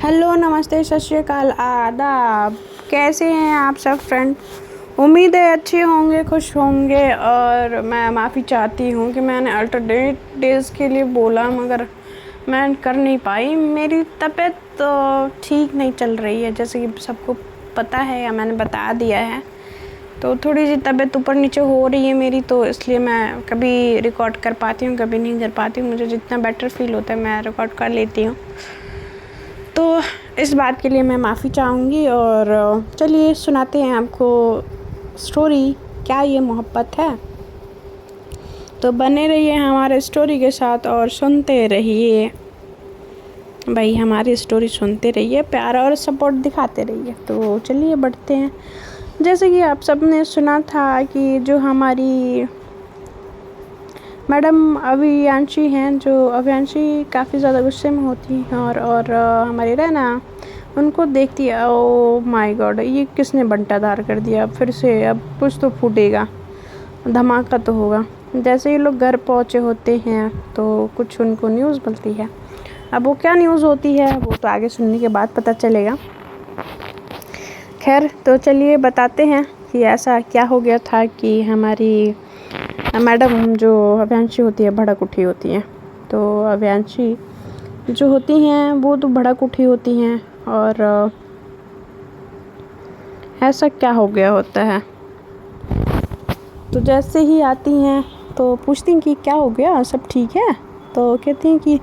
Hello, नमस्ते, सत श्री अकाल, आदाब। कैसे हैं आप सब फ्रेंड? उम्मीद है अच्छे होंगे, खुश होंगे। और मैं माफ़ी चाहती हूँ कि मैंने अल्टरनेट डेज़ के लिए बोला मगर मैं कर नहीं पाई। मेरी तबीयत तो ठीक नहीं चल रही है, जैसे कि सबको पता है या मैंने बता दिया है। तो थोड़ी सी तबीयत ऊपर नीचे हो रही है मेरी, तो इसलिए मैं कभी रिकॉर्ड कर पाती हूँ, कभी नहीं कर पाती हूँ। मुझे जितना बेटर फील होता है मैं रिकॉर्ड कर लेती हूँ। तो इस बात के लिए मैं माफ़ी चाहूँगी। और चलिए सुनाते हैं आपको स्टोरी, क्या ये मोहब्बत है। तो बने रहिए हमारे स्टोरी के साथ और सुनते रहिए भाई, हमारी स्टोरी सुनते रहिए, प्यार और सपोर्ट दिखाते रहिए। तो चलिए बढ़ते हैं। जैसे कि आप सब ने सुना था कि जो हमारी मैडम अवियांशी हैं, जो अवियांशी काफ़ी ज़्यादा गुस्से में होती हैं और हमारी रहना उनको देखती है। ओ माय गॉड, ये किसने बंटाधार कर दिया फिर से, अब कुछ तो फूटेगा, धमाका तो होगा। जैसे ये लोग घर पहुँचे होते हैं तो कुछ उनको न्यूज़ मिलती है। अब वो क्या न्यूज़ होती है वो तो आगे सुनने के बाद पता चलेगा। खैर, तो चलिए बताते हैं कि ऐसा क्या हो गया था कि हमारी मैडम जो अवियांशी होती है भड़क उठी होती हैं। तो अवियांशी जो होती हैं वो तो भड़क उठी होती हैं। और ऐसा क्या हो गया होता है, तो जैसे ही आती हैं तो पूछती हैं कि क्या हो गया, सब ठीक है। तो कहती हैं कि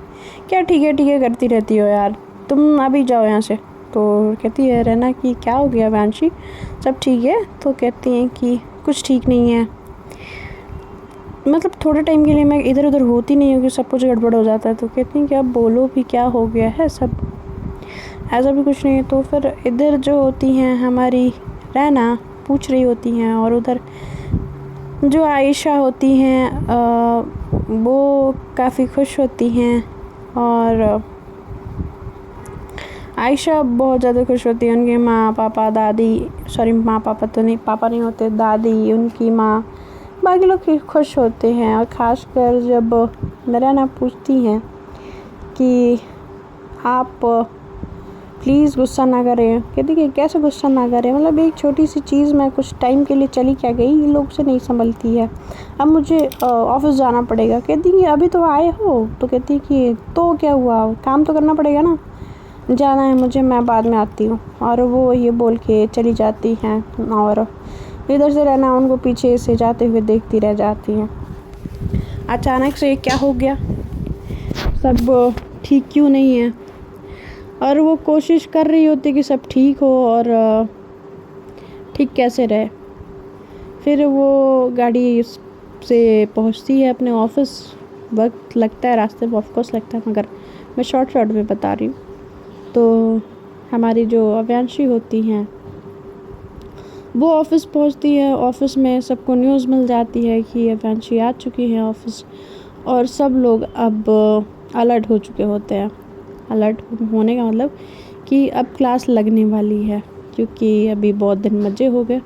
क्या ठीक है करती रहती हो यार, तुम अभी जाओ यहाँ से। तो कहती है रहना कि क्या हो गया अवियांशी, सब ठीक है। तो कहती हैं कि कुछ ठीक नहीं है, मतलब थोड़े टाइम के लिए मैं इधर उधर होती नहीं हूँ कि सब कुछ गड़बड़ हो जाता है। तो कहती हैं कि अब बोलो भी क्या हो गया है, सब ऐसा भी कुछ नहीं है। तो फिर इधर जो होती हैं हमारी रहना पूछ रही होती हैं, और उधर जो आयशा होती हैं वो काफ़ी खुश होती हैं। और आयशा बहुत ज़्यादा खुश होती है। उनके माँ पापा दादी, सॉरी माँ पापा तो नहीं, पापा नहीं होते, दादी, उनकी माँ, बाकी लोग खुश होते हैं। और ख़ासकर जब रहना पूछती हैं कि आप प्लीज़ गुस्सा ना करें। कहती कि कैसे गुस्सा ना करें, मतलब एक छोटी सी चीज़ मैं कुछ टाइम के लिए चली क्या गई, ये लोग से नहीं संभलती है, अब मुझे ऑफिस जाना पड़ेगा। कहती कि अभी तो आए हो। तो कहती कि तो क्या हुआ, काम तो करना पड़ेगा ना, जाना है मुझे, मैं बाद में आती हूँ। और वो ये बोल के चली जाती हैं और इधर से रहना उनको पीछे से जाते हुए देखती रह जाती हैं। अचानक से क्या हो गया, सब ठीक क्यों नहीं है। और वो कोशिश कर रही होती कि सब ठीक हो और ठीक कैसे रहे। फिर वो गाड़ी से पहुंचती है अपने ऑफिस। वक्त लगता है रास्ते में, ऑफकोर्स लगता है, मगर मैं शॉर्ट में बता रही हूँ। तो हमारी जो अवियांशी होती हैं वो ऑफिस पहुंचती है। ऑफिस में सबको न्यूज़ मिल जाती है कि अवियांशी आ चुकी है ऑफिस, और सब लोग अब अलर्ट हो चुके होते हैं। अलर्ट होने का मतलब कि अब क्लास लगने वाली है, क्योंकि अभी बहुत दिन मजे हो गए।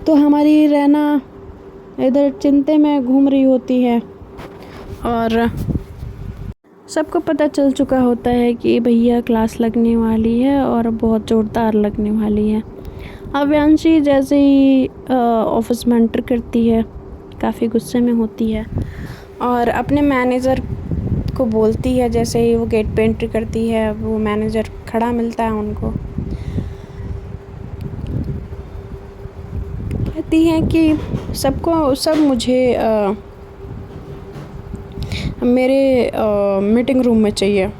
तो हमारी रहना इधर चिंते में घूम रही होती है और सबको पता चल चुका होता है कि भैया क्लास लगने वाली है और बहुत ज़ोरदार लगने वाली है। अवियांशी जैसे ही ऑफिस में एंटर करती है काफ़ी गुस्से में होती है और अपने मैनेजर को बोलती है। जैसे ही वो गेट पे एंट्री करती है, वो मैनेजर खड़ा मिलता है उनको, कहती है कि सब मुझे मेरे मीटिंग रूम में चाहिए,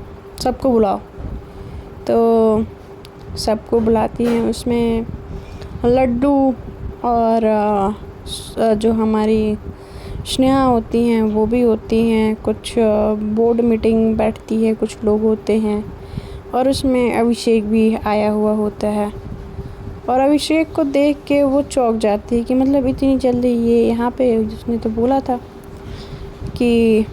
सबको बुलाओ। तो सबको बुलाती हैं, उसमें लड्डू और जो हमारी स्नेहा होती हैं वो भी होती हैं। कुछ बोर्ड मीटिंग बैठती है, कुछ लोग होते हैं, और उसमें अभिषेक भी आया हुआ होता है। और अभिषेक को देख के वो चौंक जाती है कि मतलब इतनी जल्दी ये यहाँ पे, जिसने तो बोला था कि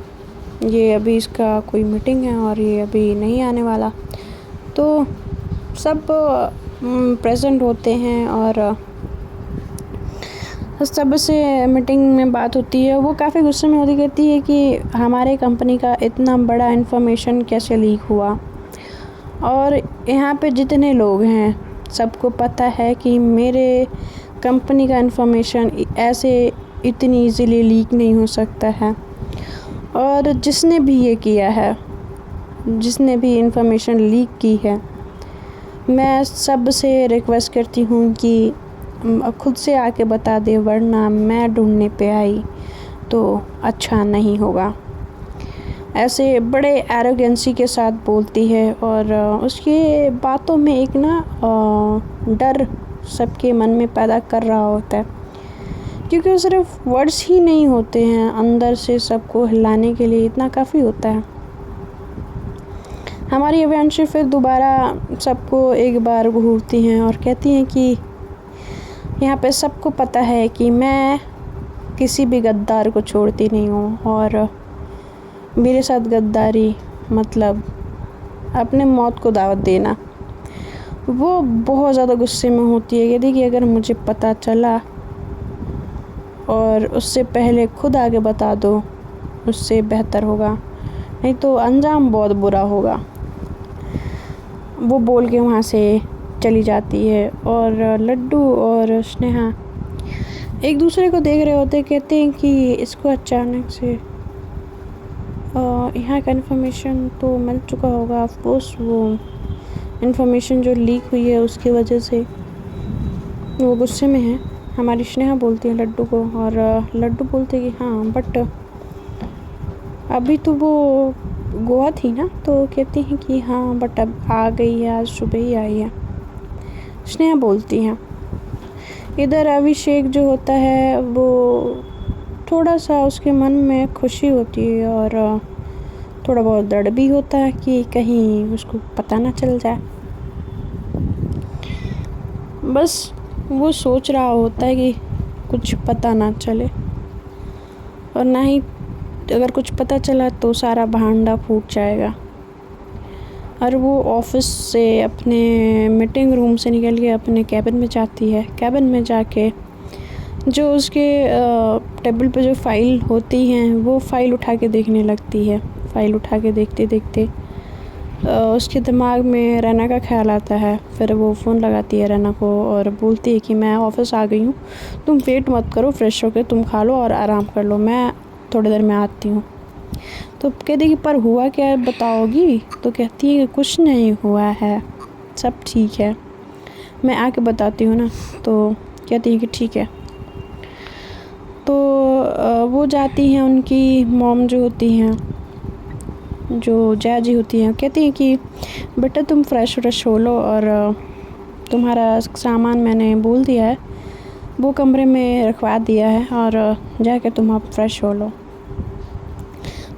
ये अभी इसका कोई मीटिंग है और ये अभी नहीं आने वाला। तो सब प्रेजेंट होते हैं और सब से मीटिंग में बात होती है। वो काफ़ी गुस्से में होती, कहती है कि हमारे कंपनी का इतना बड़ा इन्फॉर्मेशन कैसे लीक हुआ, और यहाँ पे जितने लोग हैं सबको पता है कि मेरे कंपनी का इन्फॉर्मेशन ऐसे इतनी इजीली लीक नहीं हो सकता है। और जिसने भी ये किया है, जिसने भी इन्फॉर्मेशन लीक की है, मैं सबसे रिक्वेस्ट करती हूँ कि खुद से आके बता दे, वरना मैं ढूंढने पे आई तो अच्छा नहीं होगा। ऐसे बड़े एरोगेंसी के साथ बोलती है और उसकी बातों में एक ना डर सबके मन में पैदा कर रहा होता है, क्योंकि वो सिर्फ वर्ड्स ही नहीं होते हैं, अंदर से सबको हिलाने के लिए इतना काफ़ी होता है। हमारी अभियांशी फिर दोबारा सबको एक बार घूरती हैं और कहती हैं कि यहाँ पे सबको पता है कि मैं किसी भी गद्दार को छोड़ती नहीं हूँ, और मेरे साथ गद्दारी मतलब अपने मौत को दावत देना। वो बहुत ज़्यादा गुस्से में होती है, कहती कि अगर मुझे पता चला और उससे पहले खुद आगे बता दो उससे बेहतर होगा, नहीं तो अंजाम बहुत बुरा होगा। वो बोल के वहाँ से चली जाती है और लड्डू और स्नेहा एक दूसरे को देख रहे होते, कहते हैं कि इसको अचानक से यहाँ का इन्फॉर्मेशन तो मिल चुका होगा। ऑफ कोर्स वो इन्फॉर्मेशन जो लीक हुई है उसकी वजह से वो गुस्से में है। हमारी स्नेहा बोलती है लड्डू को, और लड्डू बोलते कि हाँ बट अभी तो वो गोवा थी ना, तो कहती हैं कि हाँ बट अब आ गई है, आज सुबह ही आई है। स्नेहा बोलती हैं। इधर अभिषेक जो होता है वो थोड़ा सा उसके मन में खुशी होती है और थोड़ा बहुत डर भी होता है कि कहीं उसको पता ना चल जाए। बस वो सोच रहा होता है कि कुछ पता ना चले, और ना ही अगर कुछ पता चला तो सारा भांडा फूट जाएगा। और वो ऑफिस से अपने मीटिंग रूम से निकल के अपने कैबिन में जाती है। कैबिन में जाके जो उसके टेबल पे जो फ़ाइल होती हैं वो फ़ाइल उठा के देखने लगती है। फ़ाइल उठा के देखते देखते उसके दिमाग में रैना का ख्याल आता है। फिर वो फ़ोन लगाती है रैना को और बोलती है कि मैं ऑफ़िस आ गई हूँ, तुम वेट मत करो, फ्रेश होकर तुम खा लो और आराम कर लो, मैं थोड़ी देर में आती हूँ। तो कहती कि पर हुआ क्या बताओगी? तो कहती है कि कुछ नहीं हुआ है, सब ठीक है, मैं आके बताती हूँ ना। तो कहती है कि ठीक है। तो वो जाती हैं, उनकी मॉम जो होती हैं, जो जया जी होती हैं, कहती हैं कि बेटा तुम फ्रेश हो लो और तुम्हारा सामान मैंने बोल दिया है, वो कमरे में रखवा दिया है, और जाके तुम अब फ्रेश हो लो।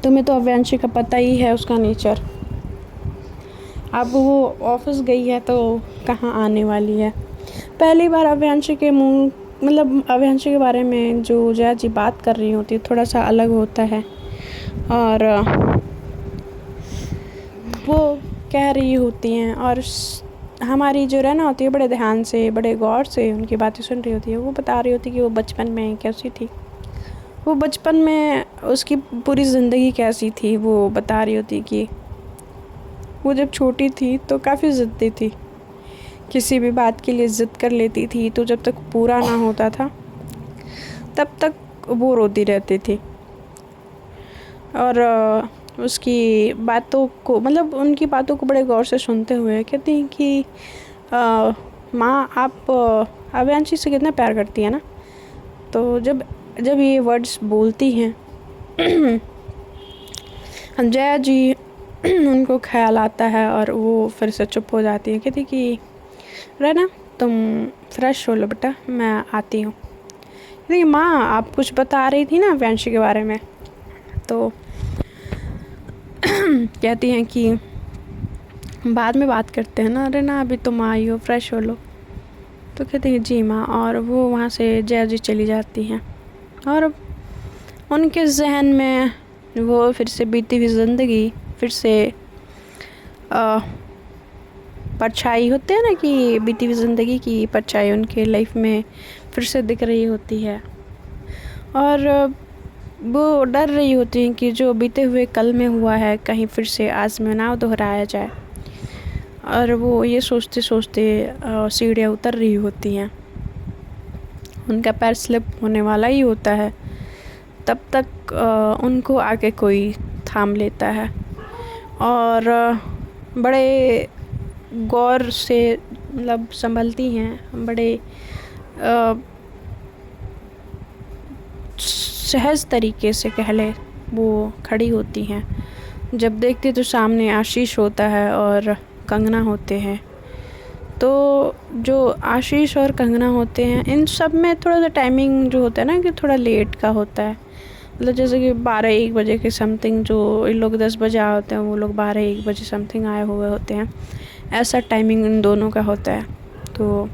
तुम्हें तो अव्यांशी का पता ही है उसका नेचर, अब वो ऑफिस गई है तो कहाँ आने वाली है। पहली बार अव्यांशी के मुंह मतलब अव्यांशी के बारे में जो जया जी बात कर रही होती है थोड़ा सा अलग होता है, और वो कह रही होती हैं और हमारी जो रहना होती है बड़े ध्यान से बड़े गौर से उनकी बातें सुन रही होती है। वो बता रही होती है कि वो बचपन में कैसी थी, वो बचपन में उसकी पूरी ज़िंदगी कैसी थी। वो बता रही होती कि वो जब छोटी थी तो काफ़ी ज़िद्दी थी, किसी भी बात के लिए ज़िद कर लेती थी, तो जब तक पूरा ना होता था तब तक वो रोती रहती थी। और उसकी बातों को मतलब उनकी बातों को बड़े गौर से सुनते हुए कहती हैं कि माँ आप अव्यांशी से कितना प्यार करती है ना। तो जब ये वर्ड्स बोलती हैं जया जी उनको ख्याल आता है और वो फिर से चुप हो जाती है। कहती कि रहना तुम फ्रेश हो लो बेटा, मैं आती हूँ। कहती माँ आप कुछ बता रही थी ना अव्यांशी के बारे में। तो कहती हैं कि बाद में बात करते हैं ना, अरे ना अभी तुम आई हो, फ्रेश हो लो। तो कहती हैं जी माँ, और वो वहाँ से जया जी चली जाती हैं। और उनके जहन में वो फिर से बीती हुई ज़िंदगी फिर से परछाई होते हैं ना कि बीती हुई ज़िंदगी की परछाई उनके लाइफ में फिर से दिख रही होती है, और वो डर रही होती हैं कि जो बीते हुए कल में हुआ है कहीं फिर से आज में ना दोहराया जाए। और वो ये सोचते सोचते सीढ़ियाँ उतर रही होती हैं, उनका पैर स्लिप होने वाला ही होता है। तब तक उनको आके कोई थाम लेता है और बड़े गौर से मतलब संभलती हैं, बड़े सहज तरीके से कह ले वो खड़ी होती हैं। जब देखते तो सामने आशीष होता है और कंगना होते हैं। तो जो आशीष और कंगना होते हैं, इन सब में थोड़ा सा टाइमिंग जो होता है ना कि थोड़ा लेट का होता है। मतलब जैसे कि 12-1 बजे के समथिंग, जो इन लोग 10 बजे आए होते हैं वो लोग 12-1 बजे समथिंग आए हुए होते हैं, ऐसा टाइमिंग इन दोनों का होता है। तो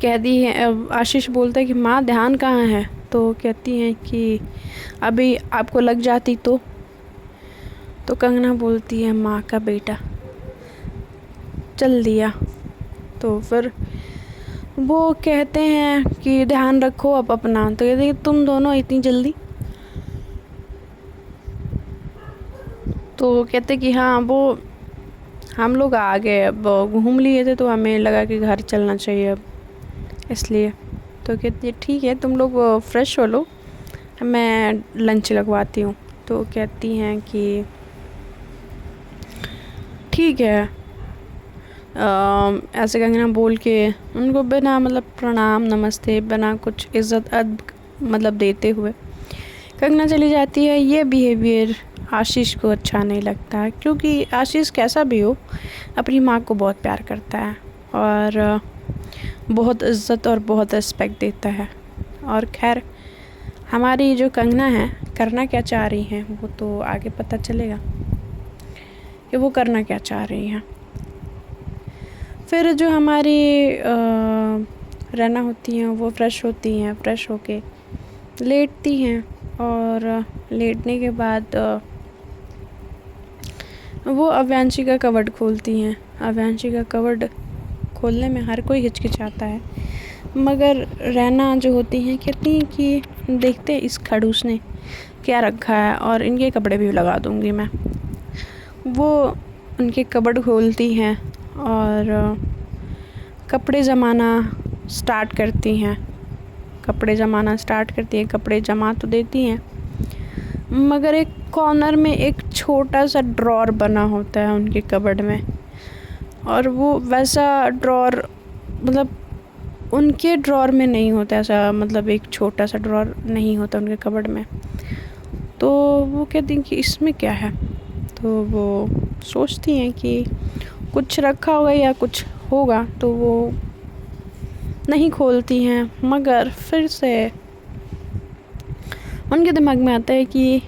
कहती है, आशीष बोलता है कि माँ ध्यान कहाँ है? तो कहती हैं कि अभी आपको लग जाती तो कंगना बोलती है माँ का बेटा चल दिया। तो फिर वो कहते हैं कि ध्यान रखो अब अपना। तो कहते हैं तुम दोनों इतनी जल्दी? तो कहते कि हाँ, वो हम लोग आ गए, अब घूम लिए थे तो हमें लगा कि घर चलना चाहिए अब, इसलिए। तो कहती है ठीक है, तुम लोग फ्रेश हो लो, मैं लंच लगवाती हूँ। तो कहती हैं कि ठीक है। ऐसे कंगना बोल के उनको बिना मतलब प्रणाम नमस्ते, बिना कुछ इज़्ज़त मतलब देते हुए कंगना चली जाती है। ये बिहेवियर आशीष को अच्छा नहीं लगता है, क्योंकि आशीष कैसा भी हो अपनी माँ को बहुत प्यार करता है और बहुत इज़्ज़त और बहुत रिस्पेक्ट देता है। और खैर, हमारी जो कंगना है करना क्या चाह रही हैं वो तो आगे पता चलेगा कि वो करना क्या चाह रही हैं। फिर जो हमारी रहना होती हैं वो फ्रेश होती हैं, फ्रेश होके लेटती हैं और लेटने के बाद वो अव्यांशी का कवर्ड खोलती हैं। अव्यांशी का कवर्ड खोलने में हर कोई हिचकिचाता है, मगर रहना जो होती हैं कहती हैं कि देखते इस खड़ूस ने क्या रखा है और इनके कपड़े भी लगा दूँगी मैं। वो उनके कवर्ड खोलती हैं और कपड़े जमाना स्टार्ट करती हैं। कपड़े जमा तो देती हैं, मगर एक कॉर्नर में एक छोटा सा ड्रॉर बना होता है उनके कबर्ड में, और वो वैसा ड्रॉर मतलब उनके ड्रॉर में नहीं होता, ऐसा मतलब एक छोटा सा ड्रॉर नहीं होता उनके कबर्ड में। तो वो कहती हैं कि इसमें क्या है? तो वो सोचती हैं कि कुछ रखा होगा या कुछ होगा, तो वो नहीं खोलती हैं। मगर फिर से उनके दिमाग में आता है कि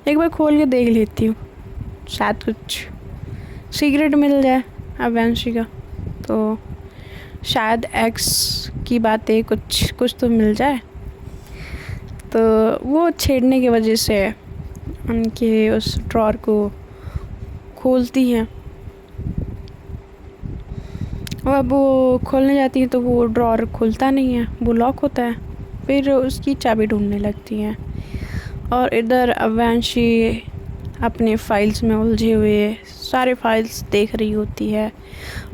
एक बार खोल के देख लेती हूँ, शायद कुछ सीक्रेट मिल जाए अव्यांशी का, तो शायद एक्स की बातें कुछ तो मिल जाए। तो वो छेड़ने की वजह से उनके उस ड्रॉर को खोलती हैं। और अब वो खोलने जाती है तो वो ड्रॉर खुलता नहीं है, वो लॉक होता है। फिर उसकी चाबी ढूंढने लगती हैं और इधर अव्यांशी अपने फाइल्स में उलझे हुए सारे फाइल्स देख रही होती है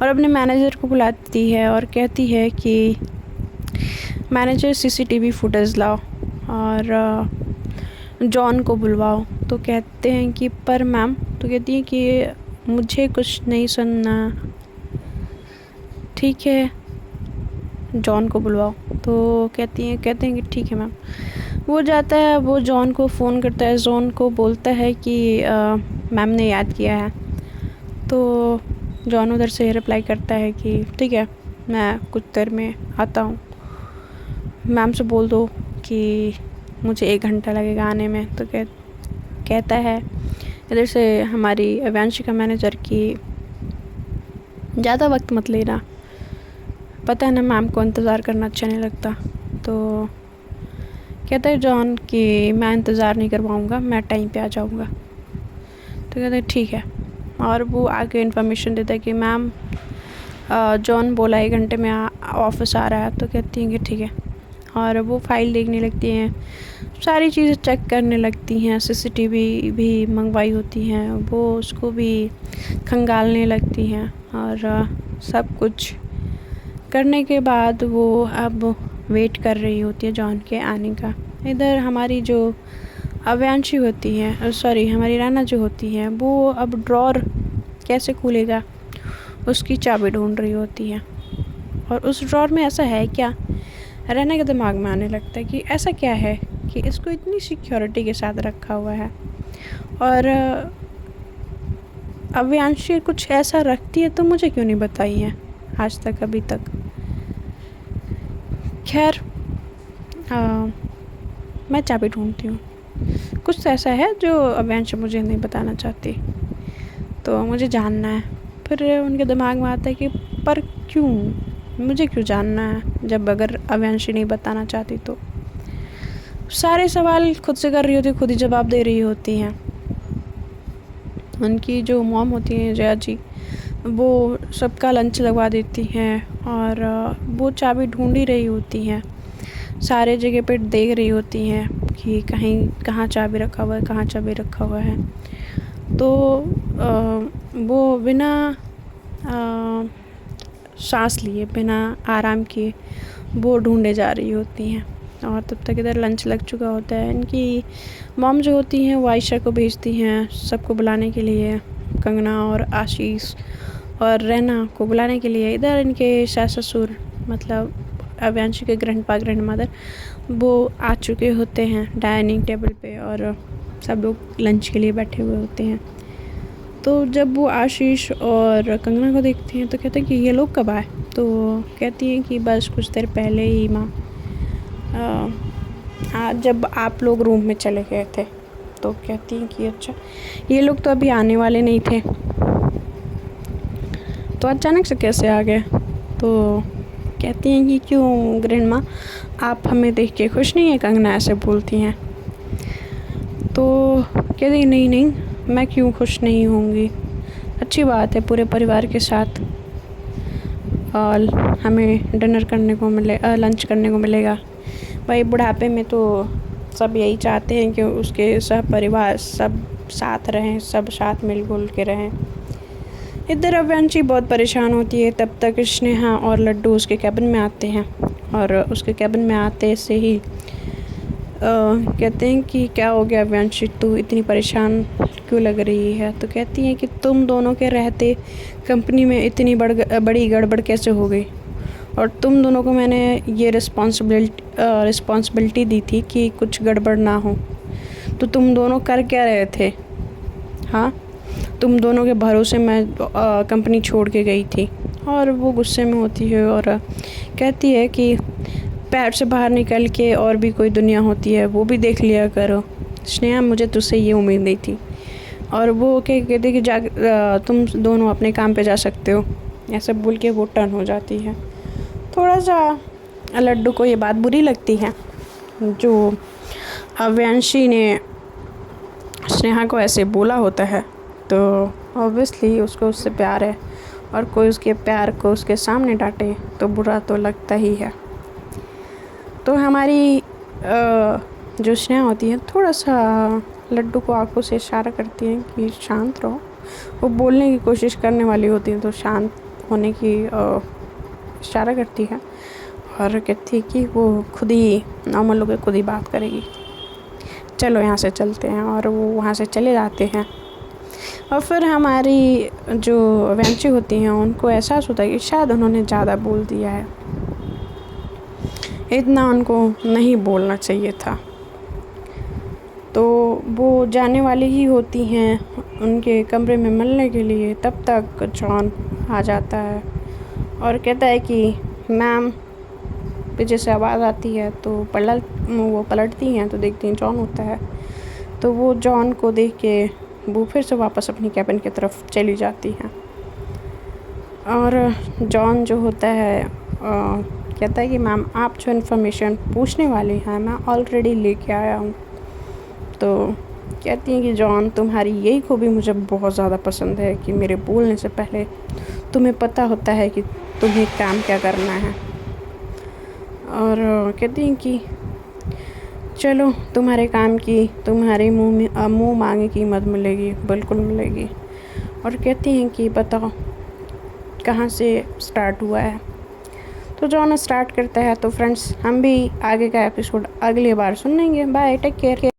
और अपने मैनेजर को बुलाती है और कहती है कि मैनेजर सीसीटीवी फुटेज लाओ और जॉन को बुलवाओ। तो कहते हैं कि पर मैम, तो कहती हैं कि मुझे कुछ नहीं सुनना, ठीक है जॉन को बुलवाओ। तो कहते हैं कि ठीक है मैम। वो जाता है, वो जॉन को फ़ोन करता है, जॉन को बोलता है कि मैम ने याद किया है। तो जॉन उधर से रिप्लाई करता है कि ठीक है, मैं कुछ देर में आता हूँ, मैम से बोल दो कि मुझे 1 घंटा लगेगा आने में। तो कहता है इधर से हमारी अव्यांशिका मैनेजर की ज़्यादा वक्त मत लेना, पता है ना मैम को इंतज़ार करना अच्छा नहीं लगता। तो कहता है जॉन कि मैं इंतज़ार नहीं करवाऊँगा, मैं टाइम पे आ जाऊँगा। तो कहता है ठीक है, और वो आगे इन्फॉर्मेशन देता है कि मैम जॉन बोला 1 घंटे में ऑफिस आ रहा है। तो कहती हैं कि ठीक है, और वो फाइल देखने लगती हैं, सारी चीज़ें चेक करने लगती हैं। सीसीटीवी भी मंगवाई होती हैं, वो उसको भी खंगालने लगती हैं। और सब कुछ करने के बाद वो अब वेट कर रही होती है जॉन के आने का। इधर हमारी जो अव्यांशी होती है, सॉरी हमारी राना जो होती है, वो अब ड्रॉर कैसे खुलेगा उसकी चाबी ढूंढ रही होती है। और उस ड्रॉर में ऐसा है क्या, राना के दिमाग में आने लगता है कि ऐसा क्या है कि इसको इतनी सिक्योरिटी के साथ रखा हुआ है। और अव्यांशी कुछ ऐसा रखती है तो मुझे क्यों नहीं बताई है आज तक, अभी तक। खैर मैं चाबी ढूंढती हूँ। कुछ तो ऐसा है जो अव्यांशी मुझे नहीं बताना चाहती, तो मुझे जानना है। फिर उनके दिमाग में आता है कि पर क्यों, मुझे क्यों जानना है जब अगर अव्यांशी नहीं बताना चाहती तो। सारे सवाल खुद से कर रही होती, खुद ही जवाब दे रही होती हैं। उनकी जो मॉम होती हैं जया जी, वो सबका लंच लगवा देती हैं और वो चाबी ढूंढ ही रही होती हैं, सारे जगह पे देख रही होती हैं कि कहीं कहाँ चाबी रखा हुआ है, कहाँ चाबी रखा हुआ है। तो वो बिना सांस लिए, बिना आराम किए वो ढूंढे जा रही होती हैं। और तब तक इधर लंच लग चुका होता है। इनकी मॉम जो होती हैं वो आयशा को भेजती हैं सबको बुलाने के लिए, कंगना और आशीष और रैना को बुलाने के लिए। इधर इनके सास ससुर मतलब अव्यांशी के ग्रैंड मदर वो आ चुके होते हैं डाइनिंग टेबल पे और सब लोग लंच के लिए बैठे हुए होते हैं। तो जब वो आशीष और कंगना को देखती हैं तो कहते हैं कि ये लोग कब आए। तो कहती हैं कि बस कुछ देर पहले ही माँ, जब आप लोग रूम में चले गए थे। तो कहती हैं कि अच्छा, ये लोग तो अभी आने वाले नहीं थे, तो अचानक से कैसे आ गए। तो कहती हैं कि क्यों ग्रैंड माँ, आप हमें देख के खुश नहीं है, कंगना ऐसे बोलती हैं। तो कहती नहीं, मैं क्यों खुश नहीं होंगी, अच्छी बात है, पूरे परिवार के साथ और हमें डिनर करने को मिले, लंच करने को मिलेगा। भाई बुढ़ापे में तो सब यही चाहते हैं कि उसके सब परिवार सब साथ रहें, सब साथ मिलजुल के रहें। इधर अव्यांशी बहुत परेशान होती है। तब तक स्नेहा और लड्डू उसके कैबिन में आते हैं और उसके कैबिन में आते से ही कहते हैं कि क्या हो गया अव्यांशी, तू इतनी परेशान क्यों लग रही है। तो कहती हैं कि तुम दोनों के रहते कंपनी में इतनी बड़ी गड़बड़ कैसे हो गई, और तुम दोनों को मैंने ये रिस्पॉन्सिबिलिटी दी थी कि कुछ गड़बड़ ना हो, तो तुम दोनों कर क्या रहे थे। हाँ, तुम दोनों के भरोसे मैं कंपनी छोड़ के गई थी। और वो गुस्से में होती है और कहती है कि पैर से बाहर निकल के और भी कोई दुनिया होती है, वो भी देख लिया करो। स्नेहा, मुझे तुझसे ये उम्मीद नहीं थी। और वो कहते कि तुम दोनों अपने काम पे जा सकते हो, ऐसे बोल के वो टर्न हो जाती है। थोड़ा सा लड्डू को ये बात बुरी लगती है जो अव्यांशी ने स्नेहा को ऐसे बोला होता है। तो ऑब्वियसली उसको उससे प्यार है और कोई उसके प्यार को उसके सामने डांटे तो बुरा तो लगता ही है। तो हमारी जो स्नेहा होती है थोड़ा सा लड्डू को आंखों से इशारा करती है कि शांत रहो। वो बोलने की कोशिश करने वाली होती है तो शांत होने की इशारा करती है और कहती है कि वो खुद ही नॉर्मल होकर खुद ही बात करेगी, चलो यहाँ से चलते हैं। और वो वहाँ से चले जाते हैं। और फिर हमारी जो वेंची होती हैं उनको एहसास होता है कि शायद उन्होंने ज़्यादा बोल दिया है, इतना उनको नहीं बोलना चाहिए था। तो वो जाने वाली ही होती हैं उनके कमरे में मिलने के लिए। तब तक जॉन आ जाता है और कहता है कि मैम, पीछे से आवाज़ आती है। तो वो पलटती हैं तो देखती हैं जॉन होता है। तो वो जॉन को देख के वो फिर से वापस अपनी कैबिन की तरफ चली जाती हैं। और जॉन जो होता है कहता है कि मैम, आप जो इन्फॉर्मेशन पूछने वाली हैं मैं ऑलरेडी लेके आया हूँ। तो कहती हैं कि जॉन, तुम्हारी यही खूबी मुझे बहुत ज़्यादा पसंद है कि मेरे बोलने से पहले तुम्हें पता होता है कि तुम्हें काम क्या करना है। और कहती हैं कि चलो तुम्हारे काम की तुम्हारे मुंह मांगे कीमत मिलेगी, बिल्कुल मिलेगी। और कहती हैं कि बताओ कहाँ से स्टार्ट हुआ है। तो जॉन स्टार्ट करता है। तो फ्रेंड्स हम भी आगे का एपिसोड अगली बार सुन लेंगे। Bye, take care.